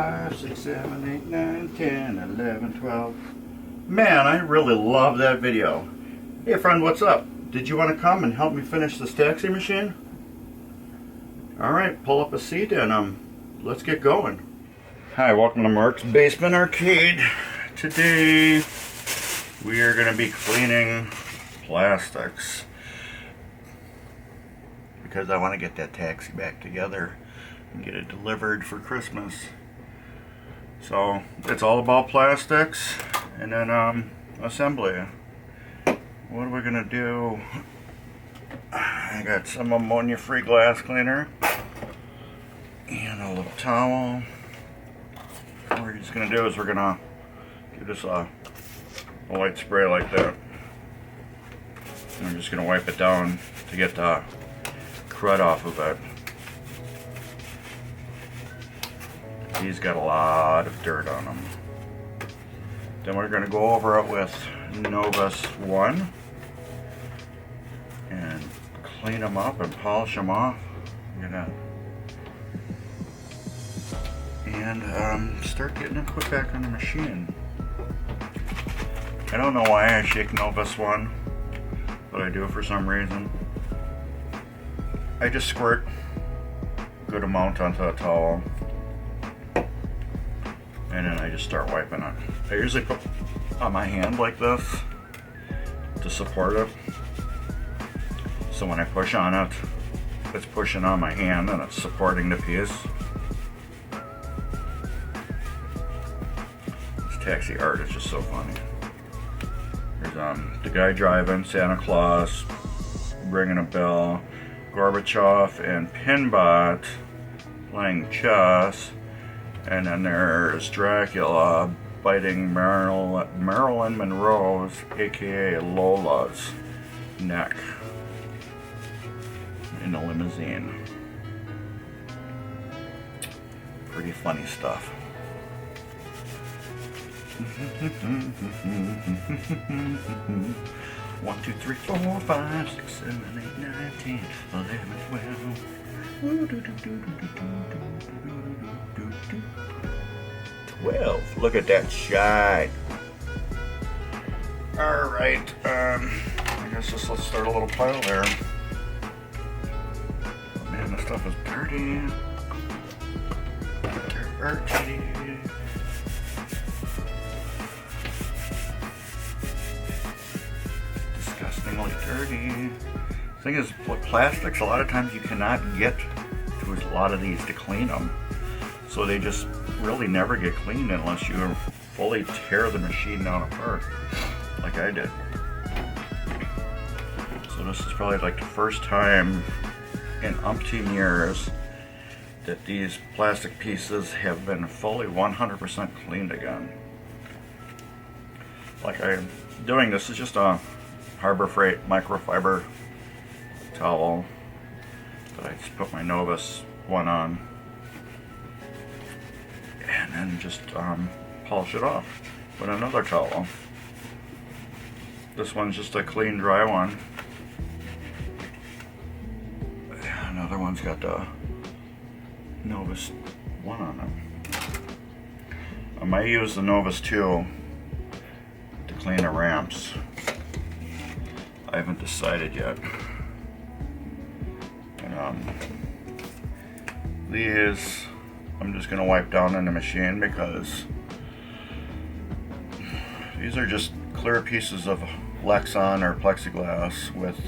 5, 6, 7, 8, 9, 10, 11, 12. Man, I really love that video. Hey friend, what's up? Did you want to come and help me finish this taxi machine? Alright, pull up a seat and let's get going. Hi, welcome to Mark's Basement Arcade. Today we are going to be cleaning plastics because I want to get that taxi back together and get it delivered for Christmas. So it's all about plastics and then assembly. What are we gonna do? I got some ammonia-free glass cleaner and a little towel. What we're just gonna do is we're gonna give this a light spray like that. And I'm just gonna wipe it down to get the crud off of it. These got a lot of dirt on them. Then we're going to go over it with Novus 1 and clean them up and polish them off. And start getting it put back on the machine. I don't know why I shake Novus 1, but I do for some reason. I just squirt a good amount onto the towel. And then I just start wiping it. I usually put on my hand like this to support it. So when I push on it, it's pushing on my hand and it's supporting the piece. This taxi art is just so funny. There's the guy driving, Santa Claus, ringing a bell, Gorbachev and Pinball playing chess. And then there's Dracula biting Marilyn Monroe's, aka Lola's, neck in a limousine. Pretty funny stuff. 1, 2, 3, 4, 5, 6, 7, 8, 9, 10, 11, 12. 12. Look at that shine. Alright, I guess let's start a little pile there. Oh, man, this stuff is dirty. Dirty. Disgustingly dirty. The thing is, with plastics, a lot of times you cannot get to a lot of these to clean them. So they just really never get cleaned unless you fully tear the machine down apart, like I did. So this is probably like the first time in umpteen years that these plastic pieces have been fully 100% cleaned again. Like I'm doing this is just a Harbor Freight microfiber towel that I just put my Novus 1 on. And then just polish it off with another towel. This one's just a clean, dry one. Another one's got the Novus 1 on it. I might use the Novus 2 to clean the ramps. I haven't decided yet. And these I'm just going to wipe down in the machine because these are just clear pieces of Lexan or plexiglass with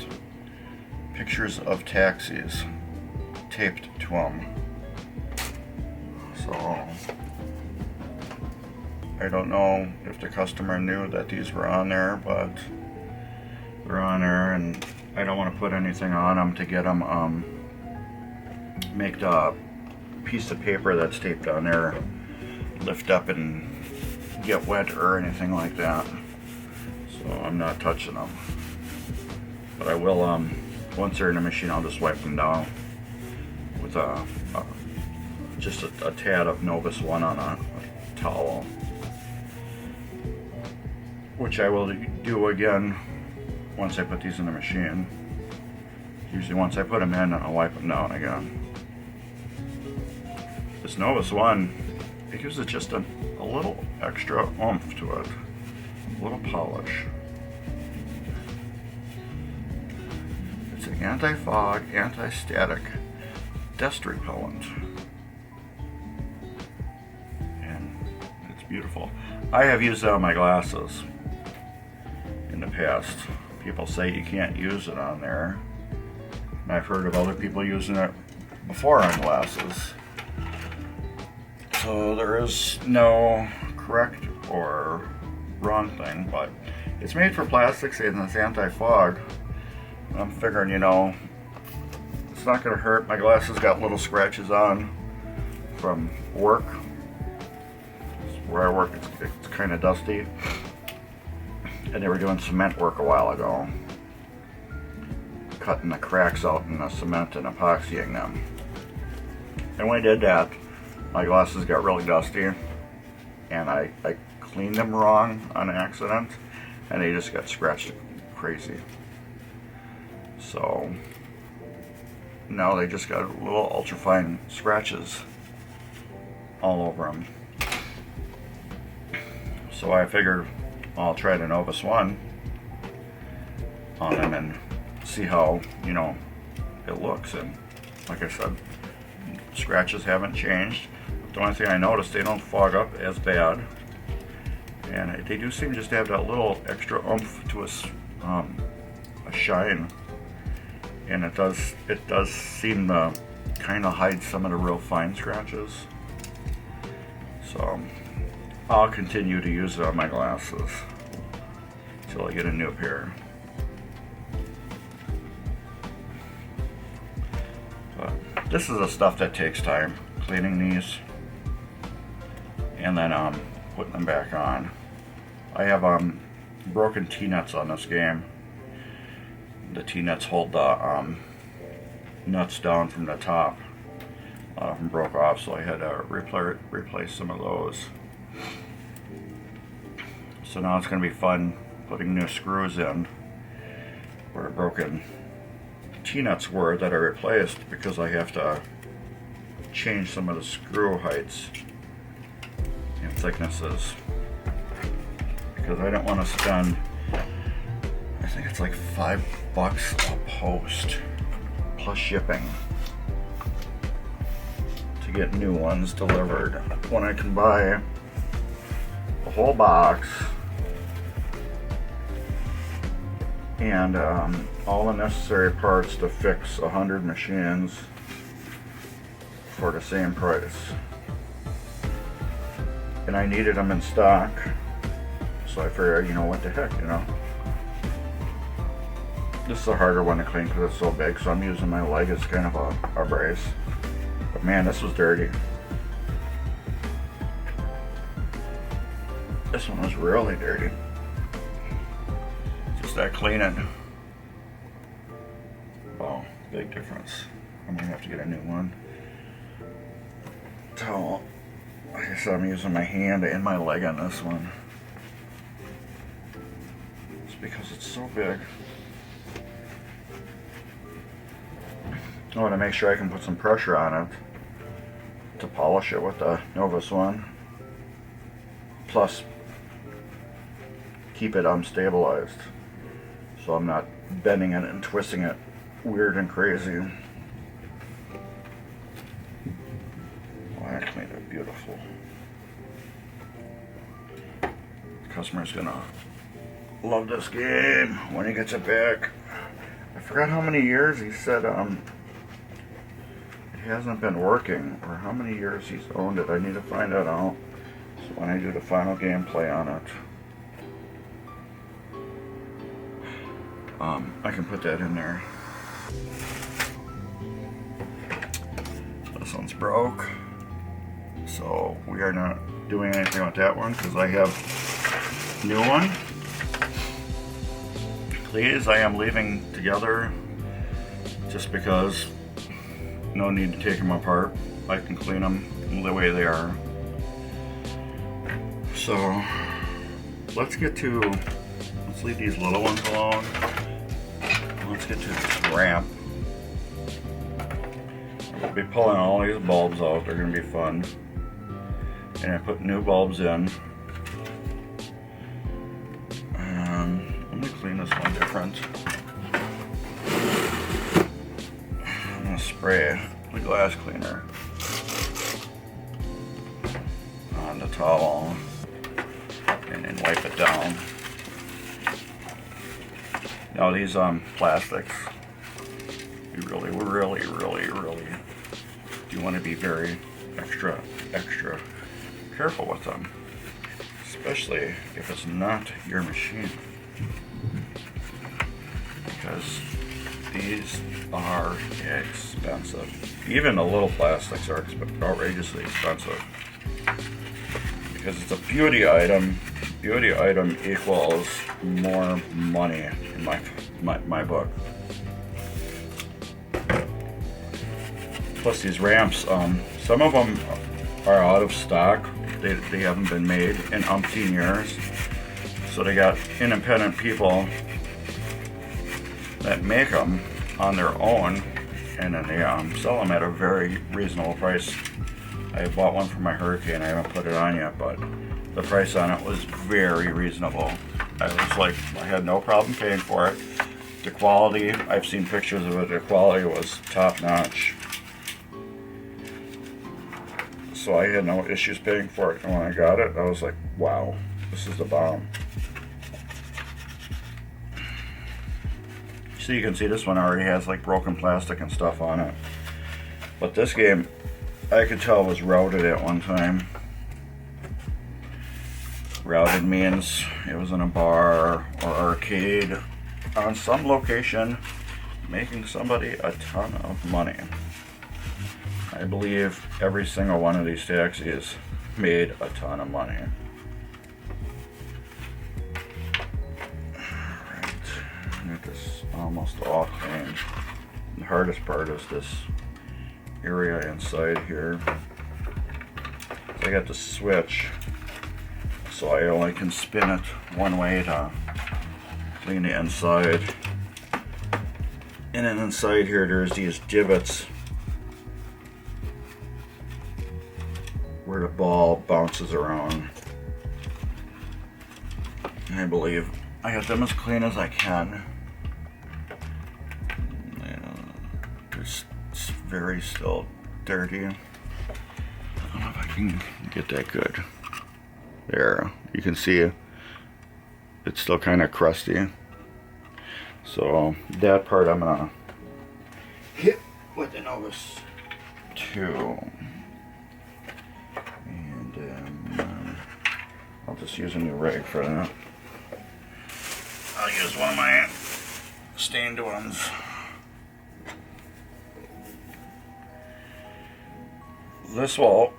pictures of taxis taped to them. So I don't know if the customer knew that these were on there, but they're on there and I don't want to put anything on them to get them make the piece of paper that's taped on there lift up and get wet or anything like that. So I'm not touching them. But I will, once they're in the machine, I'll just wipe them down with just a tad of Novus 1 on a towel. Which I will do again once I put these in the machine. Usually once I put them in, I'll wipe them down again. This Novus 1 it gives it just a little extra oomph to it, a little polish. It's an anti-fog, anti-static dust repellent, and it's beautiful. I have used it on my glasses in the past. People say you can't use it on there, and I've heard of other people using it before on glasses. So there is no correct or wrong thing, but it's made for plastics and it's anti-fog. I'm figuring, you know, it's not going to hurt. My glasses got little scratches on from work. Where I work, it's kind of dusty. And they were doing cement work a while ago, cutting the cracks out in the cement and epoxying them. And when I did that, my glasses got really dusty, and I cleaned them wrong on accident, and they just got scratched crazy. So now they just got little ultrafine scratches all over them. So I figured I'll try the Novus One on them and see how, you know, it looks. And like I said, scratches haven't changed. The only thing I noticed, they don't fog up as bad, and they do seem just to have that little extra oomph to a shine, and it does seem to kind of hide some of the real fine scratches. So I'll continue to use it on my glasses until I get a new pair. But this is the stuff that takes time, cleaning these and then putting them back on. I have broken T-nuts on this game. The T-nuts hold the nuts down from the top. A lot of them broke off, so I had to replace some of those. So now it's going to be fun putting new screws in where broken T-nuts were that I replaced, because I have to change some of the screw heights and thicknesses, because I don't want to spend, I think it's like $5 a post plus shipping to get new ones delivered, when I can buy a whole box and all the necessary parts to fix 100 machines for the same price. And I needed them in stock, so I figured, you know, what the heck, you know. This is a harder one to clean because it's so big, so I'm using my leg as kind of a brace. But man, this was dirty. This one was really dirty. Just that cleaning. Oh, big difference. I'm gonna have to get a new one. So, like I said, I'm using my hand and my leg on this one. It's because it's so big. I want to make sure I can put some pressure on it to polish it with the Novus One. Plus, keep it unstabilized, so I'm not bending it and twisting it weird and crazy. Well, that made it beautiful. The customer's gonna love this game when he gets it back. I forgot how many years he said it hasn't been working, or how many years he's owned it. I need to find that out, so when I do the final gameplay on it, I can put that in there. This one's broke, so we are not doing anything with that one because I have a new one. These I am leaving together just because no need to take them apart. I can clean them the way they are. So let's leave these little ones alone. Let's get to this ramp. We'll be pulling all these bulbs out. They're going to be fun. and I put new bulbs in. Let me clean this one different. I'm gonna spray the glass cleaner on the towel and then wipe it down. Now these plastics, you really you want to be very extra careful with them, especially if it's not your machine, because these are expensive. Even the little plastics are outrageously expensive because it's a beauty item. Beauty item equals more money in my book. Plus these ramps, some of them are out of stock. They haven't been made in umpteen years. So they got independent people that make them on their own, and then they sell them at a very reasonable price. I bought one for my Hurricane. I haven't put it on yet, but the price on it was very reasonable. I was like, I had no problem paying for it. The quality, I've seen pictures of it, the quality was top notch. So I had no issues paying for it. And when I got it, I was like, wow, this is the bomb. So you can see this one already has like broken plastic and stuff on it. But this game, I could tell was routed at one time. Routed means it was in a bar or arcade on some location, making somebody a ton of money. I believe every single one of these taxis made a ton of money. Alright, get this almost all cleaned. The hardest part is this area inside here. I got the switch, so I only can spin it one way to clean the inside. And then inside here there's these divots where the ball bounces around. And I believe I got them as clean as I can. It's very still dirty. I don't know if I can get that good. There, you can see it's still kind of crusty. So that part I'm gonna hit with the Novus 2. And I'll just use a new rag for that. I'll use one of my stained ones. This will,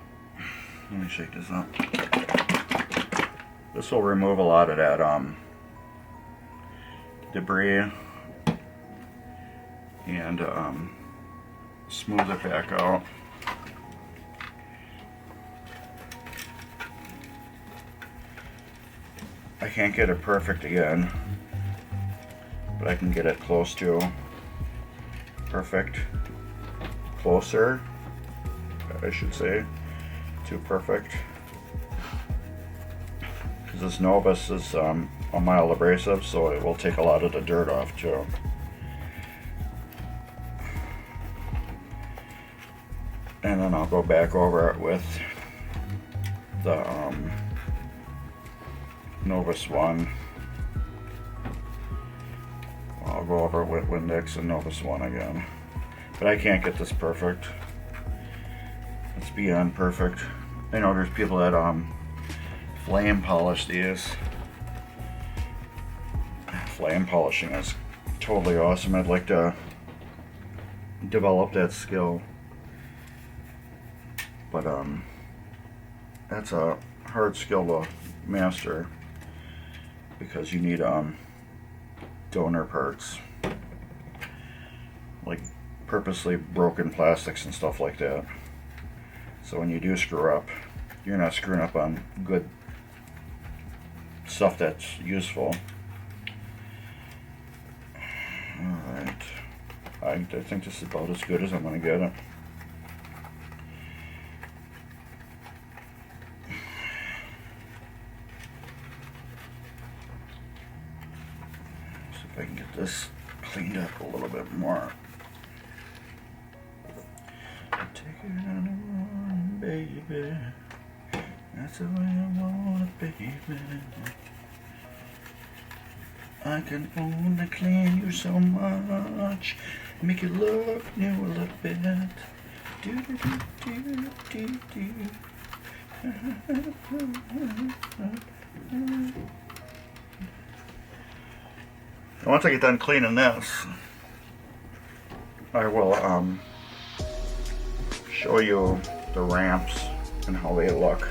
let me shake this up. This will remove a lot of that debris and smooth it back out. I can't get it perfect again, but I can get it close to perfect. Closer, I should say, to perfect. Because this Novus is a mild abrasive, so it will take a lot of the dirt off too. And then I'll go back over it with the Novus 1. I'll go over it with Windex and Novus 1 again. But I can't get this perfect. It's beyond perfect. I know there's people that flame polish these. Flame polishing is totally awesome. I'd like to develop that skill. But that's a hard skill to master because you need donor parts, like purposely broken plastics and stuff like that. So when you do screw up, you're not screwing up on good stuff that's useful. Alright, I think this is about as good as I'm going to get it. this cleaned up a little bit more. Take it on a run, baby. That's the way I want it, baby. I can only clean you so much, make you love you a little bit. Do do do do do do. Once I get done cleaning this, I will show you the ramps and how they look,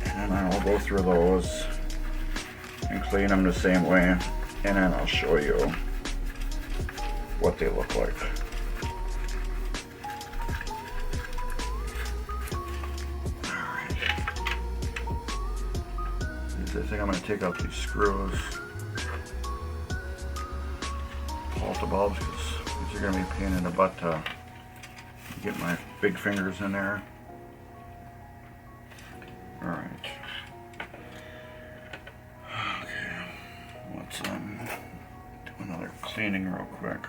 and then I'll go through those and clean them the same way, and then I'll show you what they look like. Alright. I think I'm going to take out these screws, pull out the bulbs, because these are going to be a pain in the butt to get my big fingers in there. Alright. Let's do another cleaning real quick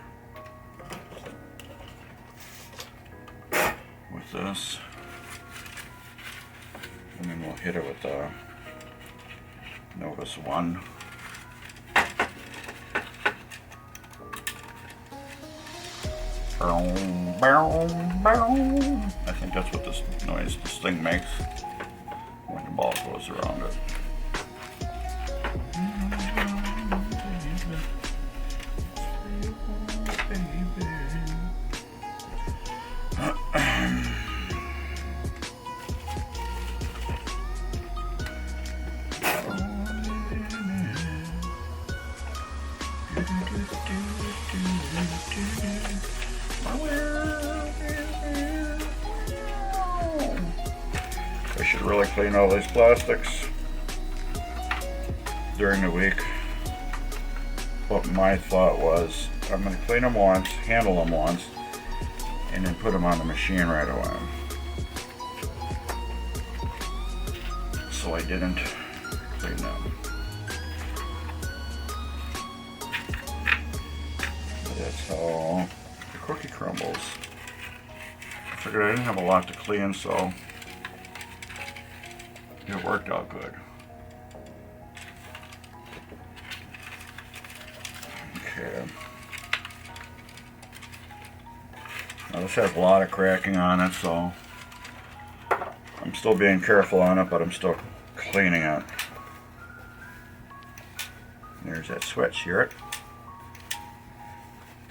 with this, and then we'll hit it with the Novus 1. I think that's what this noise this thing makes when the ball goes around it. I should really clean all these plastics during the week. But my thought was, I'm going to clean them once, handle them once, and then put them on the machine right away. So I didn't clean them. But that's how the cookie crumbles. I figured I didn't have a lot to clean, so it worked out good. Okay. Now this has a lot of cracking on it, so I'm still being careful on it, but I'm still cleaning it. There's that switch, hear it?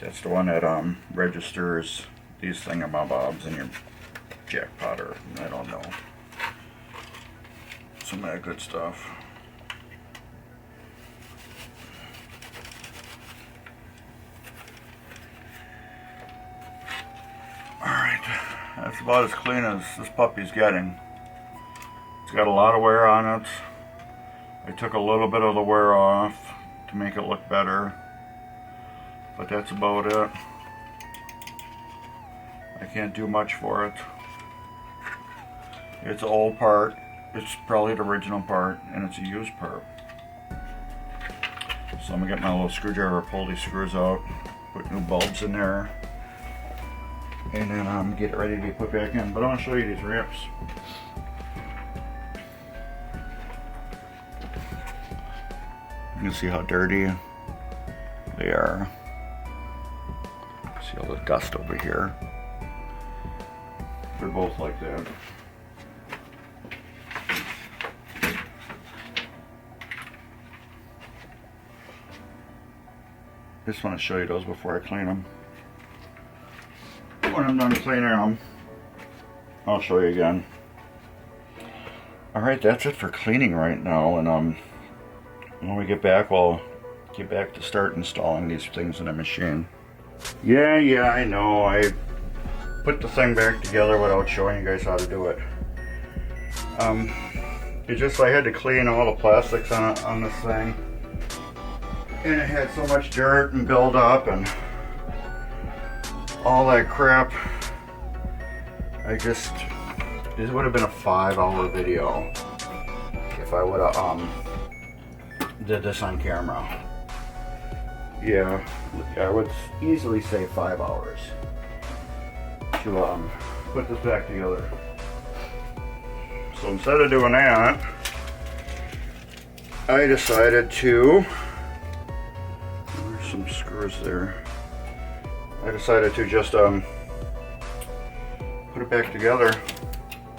That's the one that registers these thingamabobs in your jackpot, or I don't know. Some of that good stuff. Alright, that's about as clean as this puppy's getting. It's got a lot of wear on it. I took a little bit of the wear off to make it look better, but that's about it. I can't do much for it. It's an old part. It's probably the original part, and it's a used part. So I'm gonna get my little screwdriver, pull these screws out, put new bulbs in there, and then get it ready to be put back in. But I want to show you these ramps. You can see how dirty they are. See all the dust over here. They're both like that. Just want to show you those before I clean them. When I'm done cleaning them, I'll show you again. Alright, that's it for cleaning right now, and when we get back, we'll get back to start installing these things in the machine. Yeah, I know, I put the thing back together without showing you guys how to do it. It's just I had to clean all the plastics on this thing. And it had so much dirt and buildup and all that crap. This would have been a 5-hour video if I would have did this on camera. yeah, I would easily say 5 hours to put this back together. So instead of doing that, I decided to, there's some screws there. I decided to just put it back together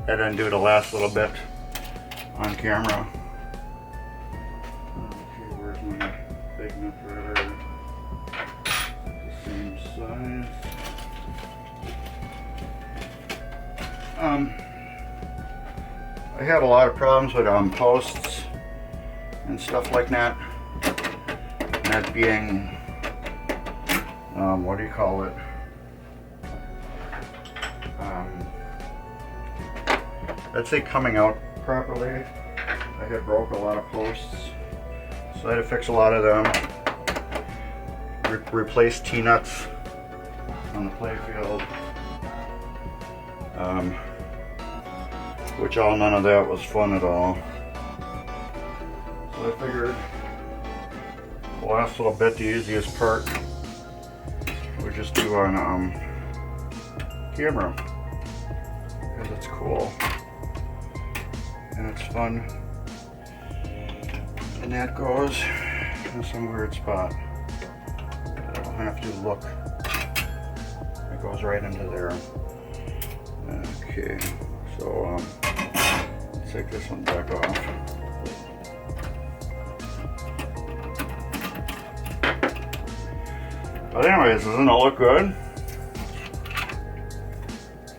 and then do the last little bit on camera. Okay, where's my big nut threader? The same size. I had a lot of problems with posts and stuff like that. That being, what do you call it? I'd say coming out properly. I had broke a lot of posts, so I had to fix a lot of them. Replace T-nuts on the Playfield. Which none of that was fun at all. So I figured the last little bit, the easiest part, we just do on camera, because it's cool and it's fun. And that goes in some weird spot. I don't have to look. It goes right into there. Okay, so let's take this one back off. But anyways, doesn't it look good?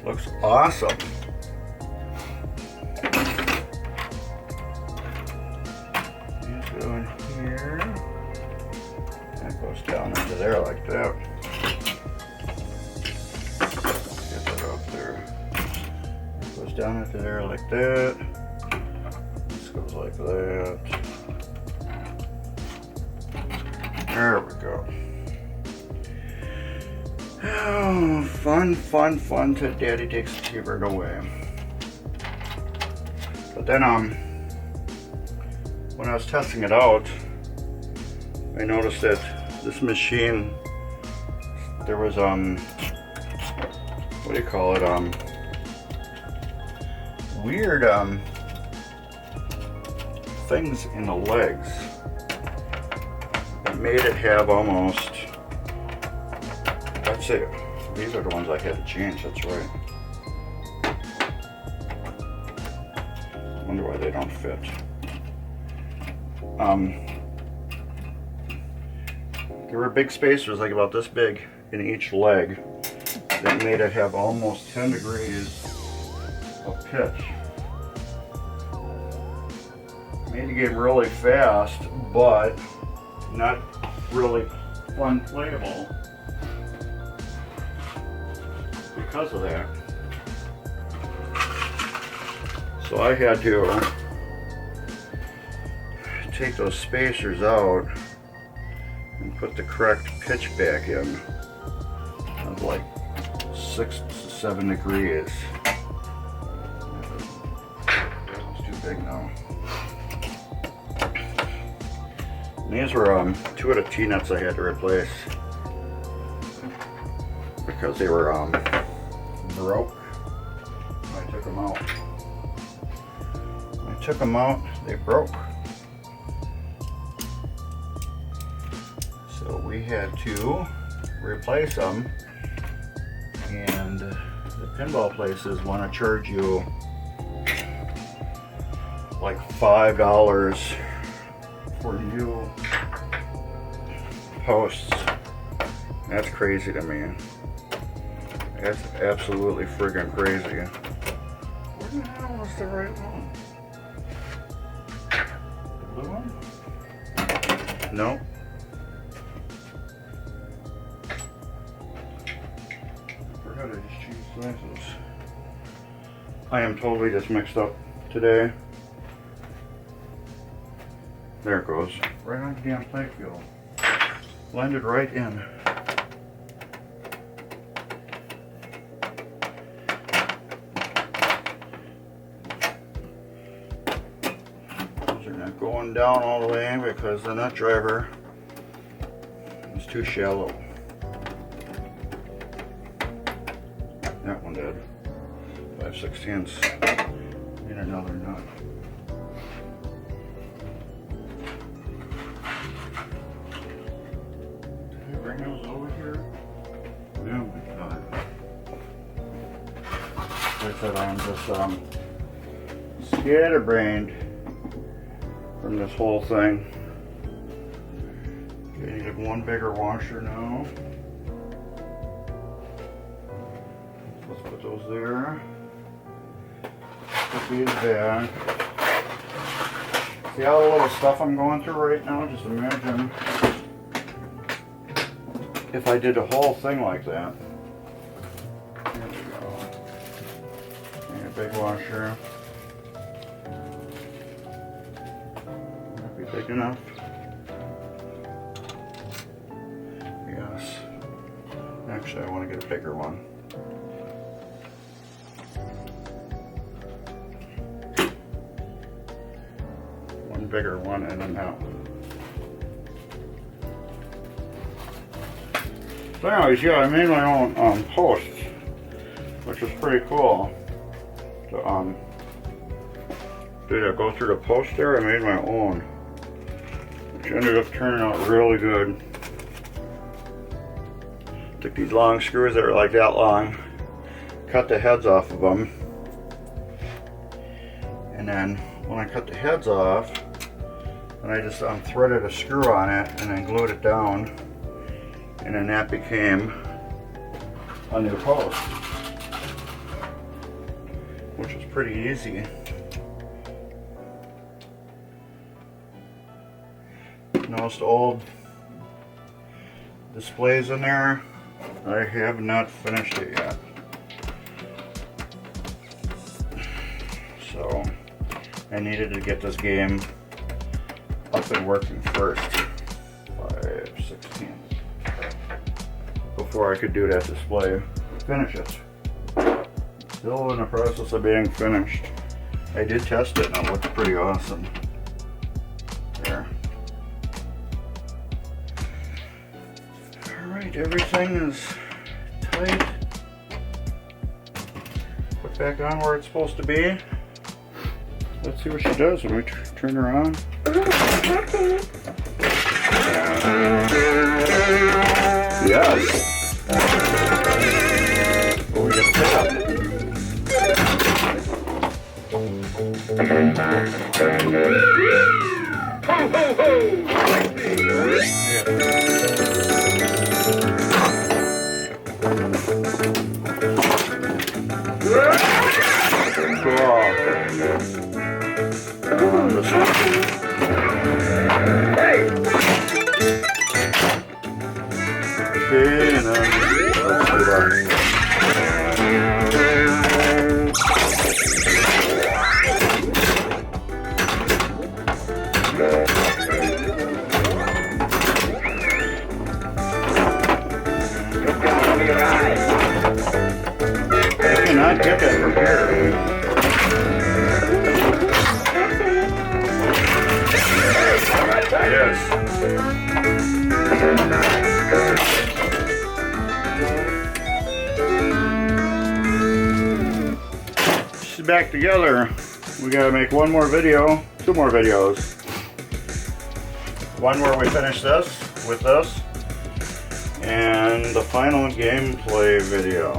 Looks awesome. These go in here. That goes down into there like that. Get that up there. It goes down into there like that. This goes like that. There we go. Oh, fun, fun, fun till Daddy takes the T-bird away. But then, when I was testing it out, I noticed that this machine, there was, what do you call it, weird, things in the legs that made it have almost, I'd say, these are the ones I had to change, that's right. I wonder why they don't fit. There were big spacers, like about this big, in each leg, that made it have almost 10 degrees of pitch. Made the game really fast, but not really fun playable. Because of that. So I had to take those spacers out and put the correct pitch back in of like 6 to 7 degrees. That one's too big now. And these were 2 of the T-nuts I had to replace because they were broke. I took them out. I took them out, they broke. So we had to replace them, and the pinball places want to charge you like $5 for new posts. That's crazy to me. That's absolutely friggin' crazy. Where the hell was the right one? The blue one? No. I forgot I just changed sizes. I am totally just mixed up today. There it goes. Right on the damn Playfield. Blended right in. Those are not going down all the way because the nut driver too shallow. That one did. 5/16. Need another nut. Did I bring those over here? Oh my god. Like I said, I'm just scatterbrained from this whole thing. Okay, I need one bigger washer now. Let's put those there. Put these back. See all the little stuff I'm going through right now? Just imagine if I did the whole thing like that. There we go. And a big washer. That'd be big enough. Yes. Actually, I want to get a bigger one. One bigger one and then out. So anyways, yeah, I made my own posts, which is pretty cool. To go through the post there, I made my own, which ended up turning out really good. Took these long screws that are like that long, cut the heads off of them, and then when I cut the heads off, and I just threaded a screw on it and then glued it down, and then that became a new post, which was pretty easy. Most old displays in there, I have not finished it yet. So I needed to get this game up and working first. 5/16. Before I could do that display. Finish it. Still in the process of being finished. I did test it and it looked pretty awesome. There. Alright, everything is tight. Put back on where it's supposed to be. Let's see what she does when we turn her on. Yes. Oh, we got a tap. Okay, and then let's do that. I cannot get that prepared. Yes. She's back together. We gotta make one more video, two more videos. One where we finish this with this, and the final gameplay video.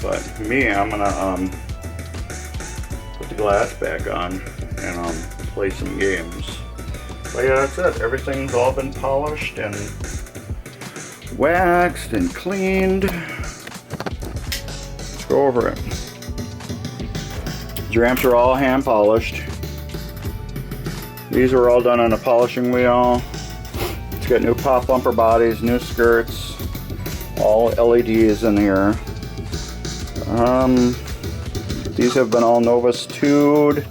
But me, I'm gonna put the glass back on and play some games. But yeah, that's it. Everything's all been polished and waxed and cleaned. Let's go over it. The ramps are all hand polished. These were all done on a polishing wheel. It's got new pop bumper bodies, new skirts, all LEDs in here. These have been all Novus 2'd,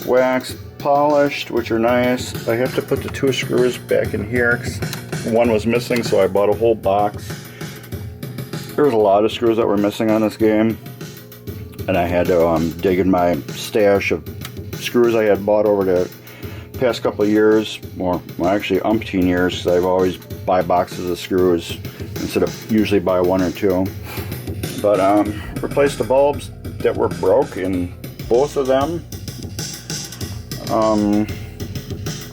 waxed, polished, which are nice. I have to put the two screws back in here because one was missing, so I bought a whole box. There was a lot of screws that were missing on this game, and I had to dig in my stash of screws I had bought over the past couple of years, or well, actually umpteen years, because I've always buy boxes of screws instead of usually buy one or two. But replaced the bulbs that were broke in both of them.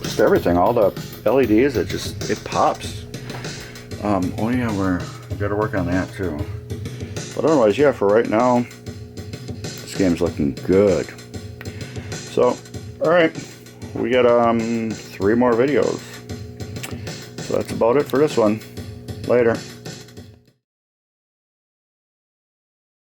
Just everything, all the LEDs, it pops. Oh yeah, we gotta work on that too. But otherwise, yeah, for right now, this game's looking good. So, alright, we got 3 more videos. So that's about it for this one. Later.